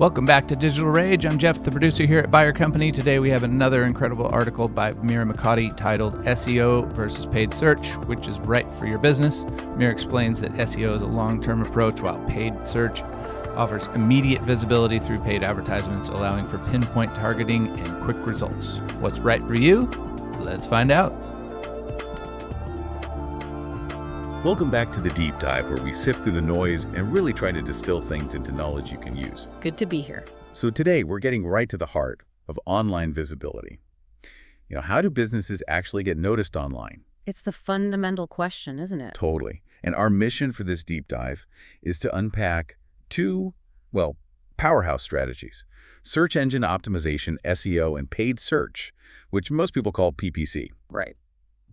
Welcome back to Digital Rage. I'm Jeff, the producer here at Buyer Company. Today we have another incredible article by Mira McCaughty titled SEO versus Paid Search, which is right for your business. Mira explains that SEO is a long-term approach while paid search offers immediate visibility through paid advertisements, allowing for pinpoint targeting and quick results. What's right for you? Let's find out. Welcome back to the Deep Dive, where we sift through the noise and really try to distill things into knowledge you can use. Good to be here. So today, we're getting right to the heart of online visibility. How do businesses actually get noticed online? It's the fundamental question, isn't it? Totally. And our mission for this deep dive is to unpack two, powerhouse strategies: search engine optimization, SEO, and paid search, which most people call PPC. Right.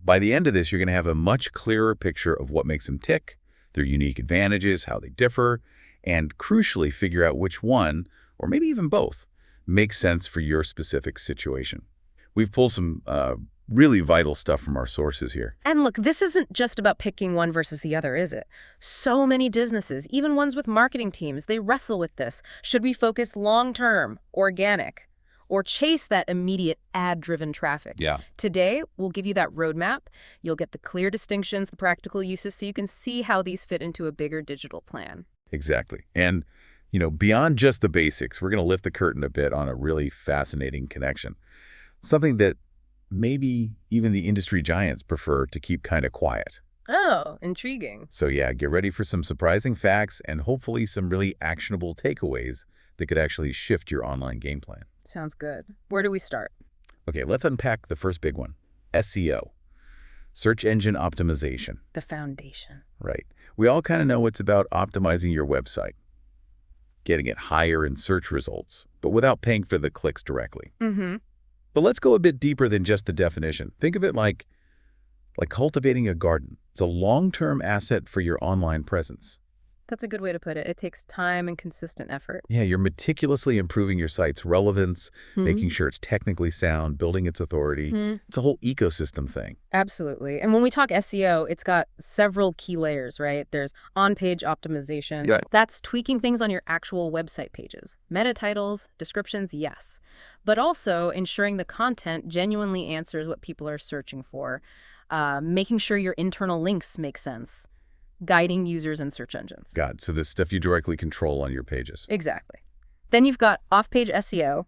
By the end of this, you're going to have a much clearer picture of what makes them tick, their unique advantages, how they differ, and crucially figure out which one, or maybe even both, makes sense for your specific situation. We've pulled some really vital stuff from our sources here. And look, this isn't just about picking one versus the other, is it? So many businesses, even ones with marketing teams, they wrestle with this. Should we focus long-term, organic, or chase that immediate ad-driven traffic? Yeah. Today, we'll give you that roadmap. You'll get the clear distinctions, the practical uses, so you can see how these fit into a bigger digital plan. Exactly. And, beyond just the basics, we're going to lift the curtain a bit on a really fascinating connection. Something that maybe even the industry giants prefer to keep kind of quiet. Oh, intriguing. So yeah, get ready for some surprising facts and hopefully some really actionable takeaways that could actually shift your online game plan. Sounds good. Where do we start? Okay, let's unpack the first big one: SEO, search engine optimization. The foundation. Right. We all kind of know it's about optimizing your website, getting it higher in search results, but without paying for the clicks directly. Mm-hmm. But let's go a bit deeper than just the definition. Think of it like cultivating a garden. It's a long-term asset for your online presence. That's a good way to put it. It takes time and consistent effort. Yeah, you're meticulously improving your site's relevance, making sure it's technically sound, building its authority. It's a whole ecosystem thing. Absolutely. And when we talk SEO, it's got several key layers, right? There's on-page optimization. Yeah. That's tweaking things on your actual website pages. Meta titles, descriptions, yes. But also ensuring the content genuinely answers what people are searching for, making sure your internal links make sense, guiding users and search engines. Got it. So this stuff you directly control on your pages. Exactly. Then you've got off-page SEO.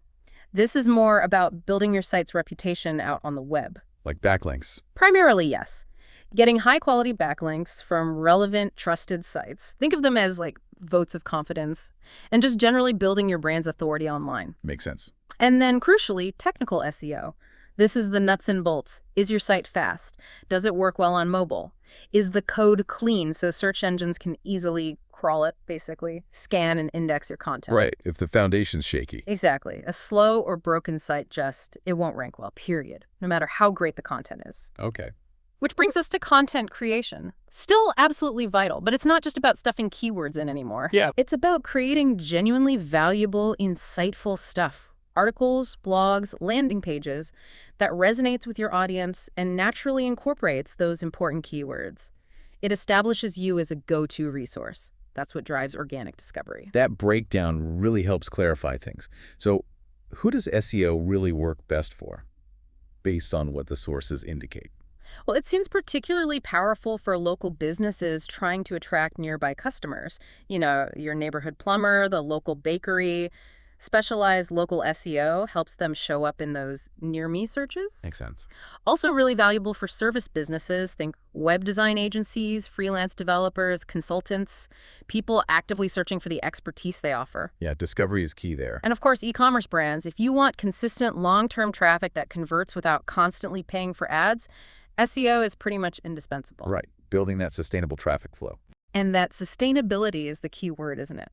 This is more about building your site's reputation out on the web. Like backlinks. Primarily, yes. Getting high-quality backlinks from relevant, trusted sites. Think of them as like votes of confidence, and just generally building your brand's authority online. Makes sense. And then, crucially, technical SEO. This is the nuts and bolts. Is your site fast? Does it work well on mobile? Is the code clean so search engines can easily crawl it, basically, scan and index your content? Right, if the foundation's shaky. Exactly. A slow or broken site it won't rank well, period, no matter how great the content is. Okay. Which brings us to content creation. Still absolutely vital, but it's not just about stuffing keywords in anymore. Yeah. It's about creating genuinely valuable, insightful stuff. Articles, blogs, landing pages that resonates with your audience and naturally incorporates those important keywords. It establishes you as a go-to resource. That's what drives organic discovery. That breakdown really helps clarify things. So who does SEO really work best for, based on what the sources indicate? Well, it seems particularly powerful for local businesses trying to attract nearby customers. Your neighborhood plumber, the local bakery. Specialized local SEO helps them show up in those near-me searches. Makes sense. Also really valuable for service businesses. Think web design agencies, freelance developers, consultants, people actively searching for the expertise they offer. Yeah, discovery is key there. And of course, e-commerce brands. If you want consistent long-term traffic that converts without constantly paying for ads, SEO is pretty much indispensable. Right, building that sustainable traffic flow. And that sustainability is the key word, isn't it?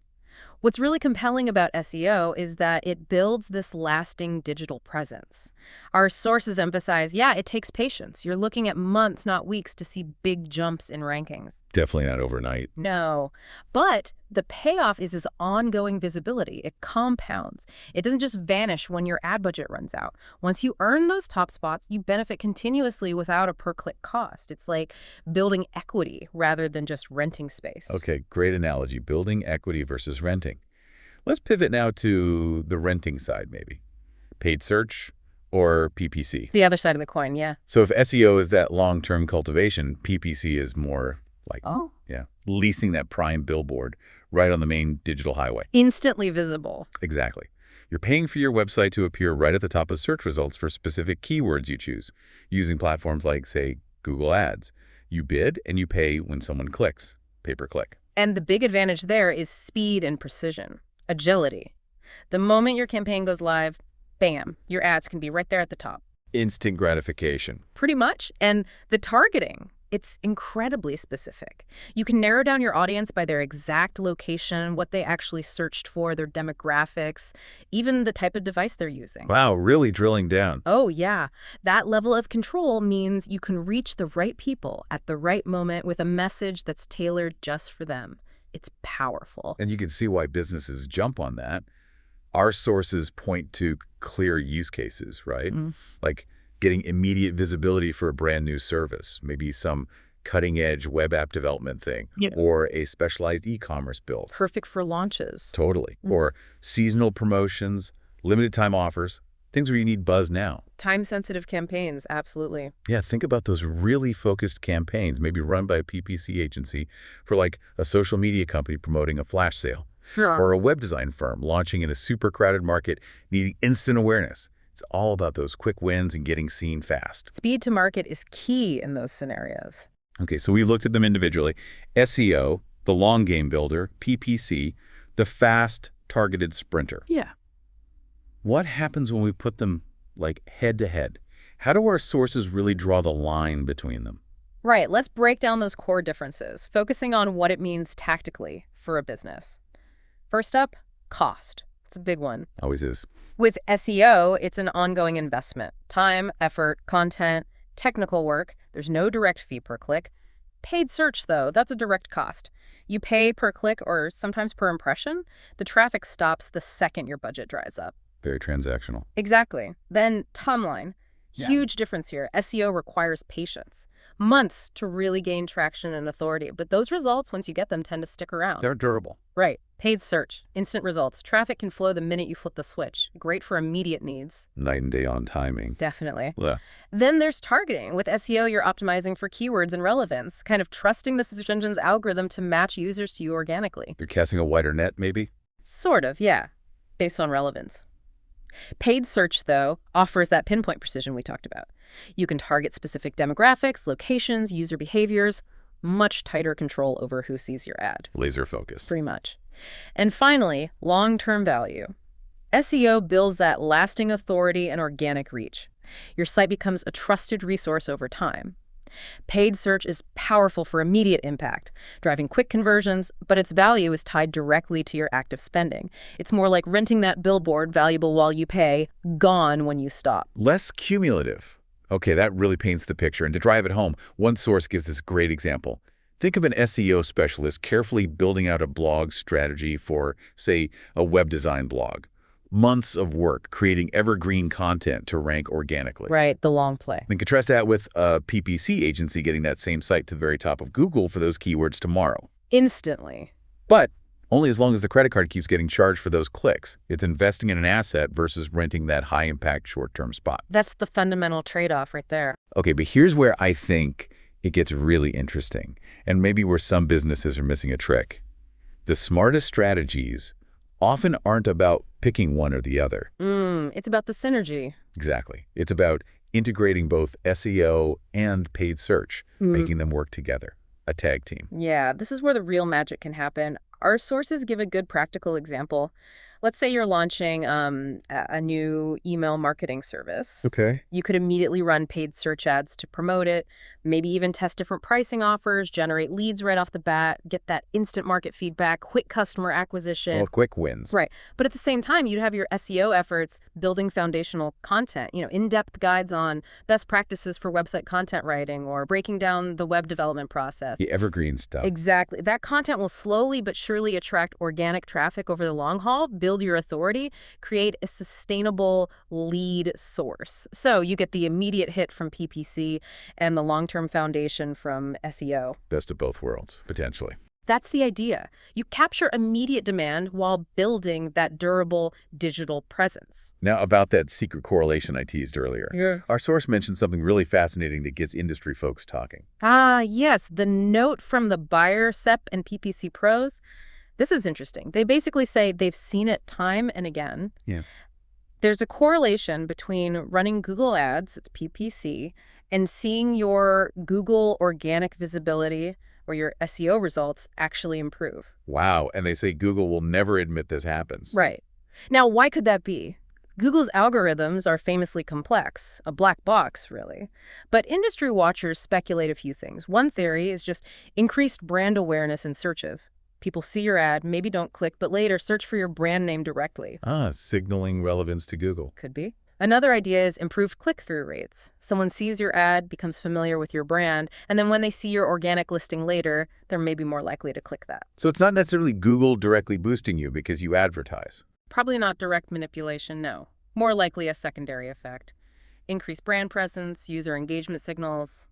What's really compelling about SEO is that it builds this lasting digital presence. Our sources emphasize, it takes patience. You're looking at months, not weeks, to see big jumps in rankings. Definitely not overnight. No, but the payoff is this ongoing visibility. It compounds. It doesn't just vanish when your ad budget runs out. Once you earn those top spots, you benefit continuously without a per-click cost. It's like building equity rather than just renting space. Okay, great analogy. Building equity versus renting. Let's pivot now to the renting side, maybe. Paid search or PPC. The other side of the coin, yeah. So if SEO is that long-term cultivation, PPC is more like, Oh. yeah, leasing that prime billboard right on the main digital highway. Instantly visible. Exactly. You're paying for your website to appear right at the top of search results for specific keywords you choose, using platforms like, say, Google Ads. You bid and you pay when someone clicks, pay-per-click. And the big advantage there is speed and precision, agility. The moment your campaign goes live, bam, your ads can be right there at the top. Instant gratification. Pretty much. And the targeting, it's incredibly specific. You can narrow down your audience by their exact location, what they actually searched for, their demographics, even the type of device they're using. Wow, really drilling down. Oh, yeah. That level of control means you can reach the right people at the right moment with a message that's tailored just for them. It's powerful. And you can see why businesses jump on that. Our sources point to clear use cases, right? Like getting immediate visibility for a brand new service, maybe some cutting-edge web app development thing, or a specialized e-commerce build. Perfect for launches. Totally. Or seasonal promotions, limited time offers, things where you need buzz now. Time-sensitive campaigns, absolutely. Yeah, think about those really focused campaigns, maybe run by a PPC agency for like a social media company promoting a flash sale, or a web design firm launching in a super crowded market needing instant awareness. It's all about those quick wins and getting seen fast. Speed to market is key in those scenarios. Okay, so we looked at them individually. SEO, the long game builder, PPC, the fast targeted sprinter. Yeah. What happens when we put them like head to head? How do our sources really draw the line between them? Right, let's break down those core differences, focusing on what it means tactically for a business. First up, cost. It's a big one. Always is. With SEO, it's an ongoing investment. Time, effort, content, technical work. There's no direct fee per click. Paid search, though, that's a direct cost. You pay per click or sometimes per impression. The traffic stops the second your budget dries up. Very transactional. Exactly. Then timeline. Huge difference here. SEO requires patience. Months to really gain traction and authority. But those results, once you get them, tend to stick around. They're durable. Right. Paid search. Instant results. Traffic can flow the minute you flip the switch. Great for immediate needs. Night and day on timing. Definitely. Yeah. Then there's targeting. With SEO, you're optimizing for keywords and relevance, kind of trusting the search engine's algorithm to match users to you organically. You're casting a wider net, maybe? Sort of, yeah, based on relevance. Paid search, though, offers that pinpoint precision we talked about. You can target specific demographics, locations, user behaviors, much tighter control over who sees your ad. Laser focused. Pretty much. And finally, long-term value. SEO builds that lasting authority and organic reach. Your site becomes a trusted resource over time. Paid search is powerful for immediate impact, driving quick conversions, but its value is tied directly to your active spending. It's more like renting that billboard, valuable while you pay, gone when you stop. Less cumulative. Okay, that really paints the picture. And to drive it home, one source gives this great example. Think of an SEO specialist carefully building out a blog strategy for, say, a web design blog. Months of work creating evergreen content to rank organically. Right, the long play. Then contrast that with a PPC agency getting that same site to the very top of Google for those keywords tomorrow. Instantly. But only as long as the credit card keeps getting charged for those clicks. It's investing in an asset versus renting that high-impact short-term spot. That's the fundamental trade-off right there. Okay, but here's where I think it gets really interesting, and maybe where some businesses are missing a trick. The smartest strategies often aren't about picking one or the other. It's about the synergy. Exactly. It's about integrating both SEO and paid search, making them work together, a tag team. Yeah, this is where the real magic can happen. Our sources give a good practical example. Let's say you're launching a new email marketing service. Okay. You could immediately run paid search ads to promote it, maybe even test different pricing offers, generate leads right off the bat, get that instant market feedback, quick customer acquisition. Well, quick wins. Right. But at the same time, you'd have your SEO efforts building foundational content, in-depth guides on best practices for website content writing or breaking down the web development process. The evergreen stuff. Exactly. That content will slowly but surely attract organic traffic over the long haul, build your authority, create a sustainable lead source. So you get the immediate hit from PPC and the long-term foundation from SEO. Best of both worlds, potentially. That's the idea. You capture immediate demand while building that durable digital presence. Now, about that secret correlation I teased earlier. Yeah. Our source mentioned something really fascinating that gets industry folks talking. Ah, yes, the note from the buyer SEP and PPC pros. This is interesting. They basically say they've seen it time and again. Yeah. There's a correlation between running Google Ads, it's PPC, and seeing your Google organic visibility or your SEO results actually improve. Wow, and they say Google will never admit this happens. Right. Now, why could that be? Google's algorithms are famously complex, a black box, really. But industry watchers speculate a few things. One theory is just increased brand awareness in searches. People see your ad, maybe don't click, but later search for your brand name directly. Signaling relevance to Google. Could be. Another idea is improved click-through rates. Someone sees your ad, becomes familiar with your brand, and then when they see your organic listing later, they're maybe more likely to click that. So it's not necessarily Google directly boosting you because you advertise. Probably not direct manipulation, no. More likely a secondary effect. Increased brand presence, user engagement signals,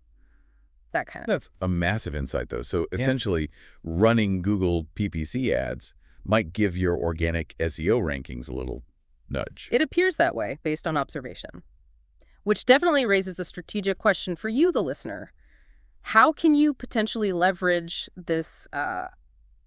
that kind of. That's a massive insight, though. So essentially, running Google PPC ads might give your organic SEO rankings a little nudge. It appears that way, based on observation. Which definitely raises a strategic question for you, the listener. How can you potentially leverage this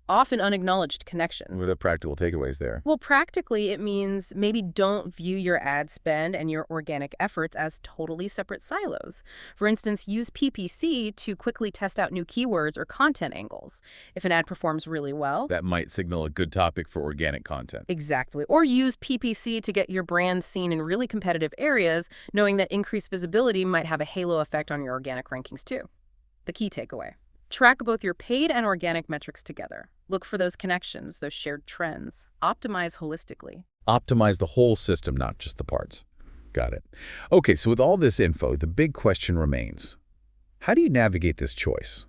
often unacknowledged connection? What are the practical takeaways there? Well, practically, it means maybe don't view your ad spend and your organic efforts as totally separate silos. For instance, use PPC to quickly test out new keywords or content angles. If an ad performs really well, That might signal a good topic for organic content. exactly. Or use PPC to get your brand seen in really competitive areas, knowing that increased visibility might have a halo effect on your organic rankings too. The key takeaway. Track both your paid and organic metrics together. Look for those connections, those shared trends. Optimize holistically. Optimize the whole system, not just the parts. Got it. Okay, so with all this info, the big question remains. How do you navigate this choice?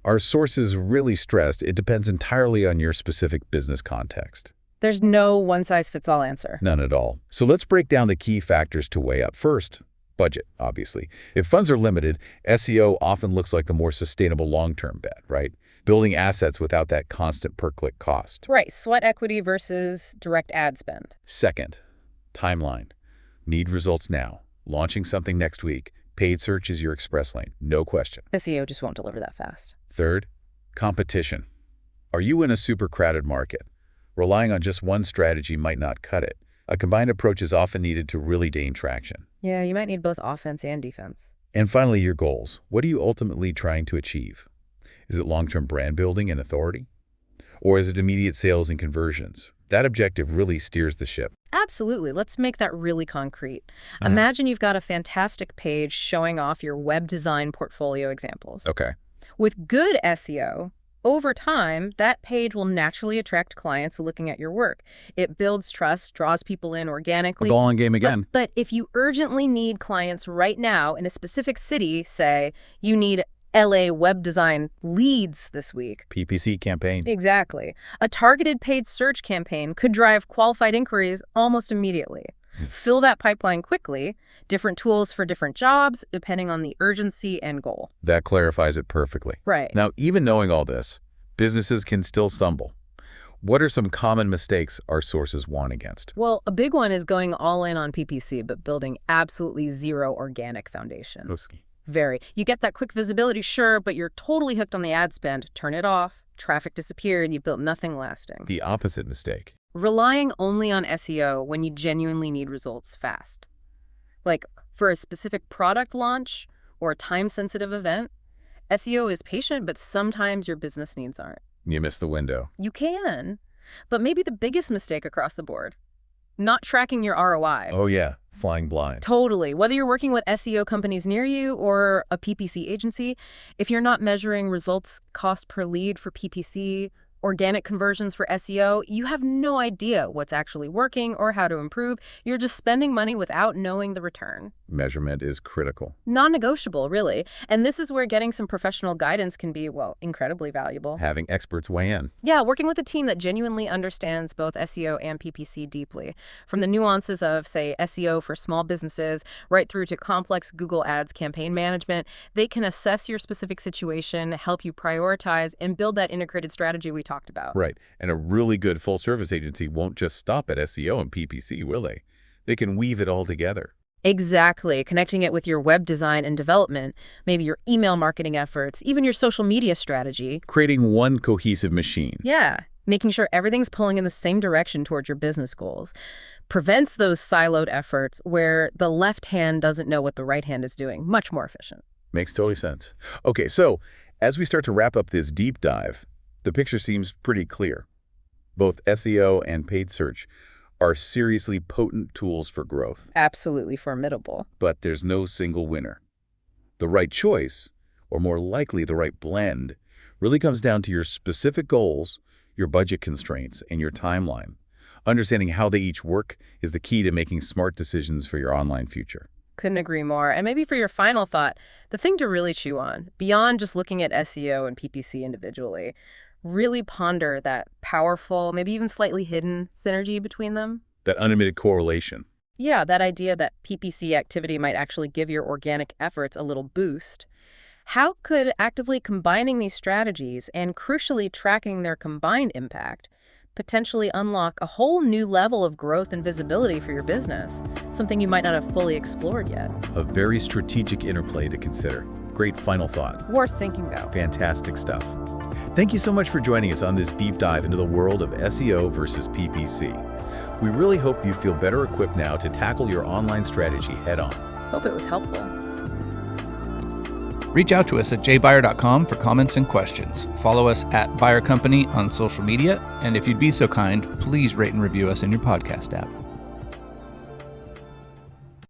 Our sources really stressed it depends entirely on your specific business context. There's no one-size-fits-all answer. None at all. So let's break down the key factors to weigh up. First, budget, obviously. If funds are limited, SEO often looks like the more sustainable long-term bet, right? Building assets without that constant per-click cost. Right, sweat equity versus direct ad spend. Second, timeline. Need results now. Launching something next week. Paid search is your express lane, no question. SEO just won't deliver that fast. Third, competition. Are you in a super crowded market? Relying on just one strategy might not cut it. A combined approach is often needed to really gain traction. Yeah, you might need both offense and defense. And finally, your goals. What are you ultimately trying to achieve? Is it long-term brand building and authority? Or is it immediate sales and conversions? That objective really steers the ship. Absolutely. Let's make that really concrete. Imagine you've got a fantastic page showing off your web design portfolio examples. Okay. With good SEO, over time, that page will naturally attract clients looking at your work. It builds trust, draws people in organically. Ball on game again. But if you urgently need clients right now in a specific city, say you need LA web design leads this week. PPC campaign. Exactly. A targeted paid search campaign could drive qualified inquiries almost immediately. Fill that pipeline quickly, different tools for different jobs, depending on the urgency and goal. That clarifies it perfectly. Right. Now, even knowing all this, businesses can still stumble. What are some common mistakes our sources warn against? Well, a big one is going all in on PPC, but building absolutely zero organic foundation. Oski. Very. You get that quick visibility, sure, but you're totally hooked on the ad spend. Turn it off. Traffic disappeared. You built nothing lasting. The opposite mistake. Relying only on SEO when you genuinely need results fast. Like for a specific product launch or a time-sensitive event, SEO is patient, but sometimes your business needs aren't. You missed the window. You can, but maybe the biggest mistake across the board, not tracking your ROI. Oh yeah, flying blind. Totally. Whether you're working with SEO companies near you or a PPC agency, if you're not measuring results cost per lead for PPC Organic conversions for SEO, you have no idea what's actually working or how to improve. You're just spending money without knowing the return. Measurement is critical. Non-negotiable, really. And this is where getting some professional guidance can be, well, incredibly valuable. Having experts weigh in. Yeah, working with a team that genuinely understands both SEO and PPC deeply. From the nuances of, say, SEO for small businesses, right through to complex Google Ads campaign management, they can assess your specific situation, help you prioritize, and build that integrated strategy we talked about. Right. And a really good full-service agency won't just stop at SEO and PPC, will they? They can weave it all together. Exactly. Connecting it with your web design and development, maybe your email marketing efforts, even your social media strategy. Creating one cohesive machine. Yeah. Making sure everything's pulling in the same direction towards your business goals. Prevents those siloed efforts where the left hand doesn't know what the right hand is doing. Much more efficient. Makes totally sense. Okay, so as we start to wrap up this deep dive, the picture seems pretty clear. Both SEO and paid search are seriously potent tools for growth. Absolutely formidable. But there's no single winner. The right choice, or more likely the right blend, really comes down to your specific goals, your budget constraints, and your timeline. Understanding how they each work is the key to making smart decisions for your online future. Couldn't agree more. And maybe for your final thought, the thing to really chew on, beyond just looking at SEO and PPC individually, really ponder that powerful, maybe even slightly hidden synergy between them. That unadmitted correlation. Yeah, that idea that PPC activity might actually give your organic efforts a little boost. How could actively combining these strategies and crucially tracking their combined impact potentially unlock a whole new level of growth and visibility for your business, something you might not have fully explored yet? A very strategic interplay to consider. Great final thought. Worth thinking, though. Fantastic stuff. Thank you so much for joining us on this deep dive into the world of SEO versus PPC. We really hope you feel better equipped now to tackle your online strategy head-on. Hope it was helpful. Reach out to us at jbuyer.com for comments and questions. Follow us at Buyer Company on social media, and if you'd be so kind, please rate and review us in your podcast app.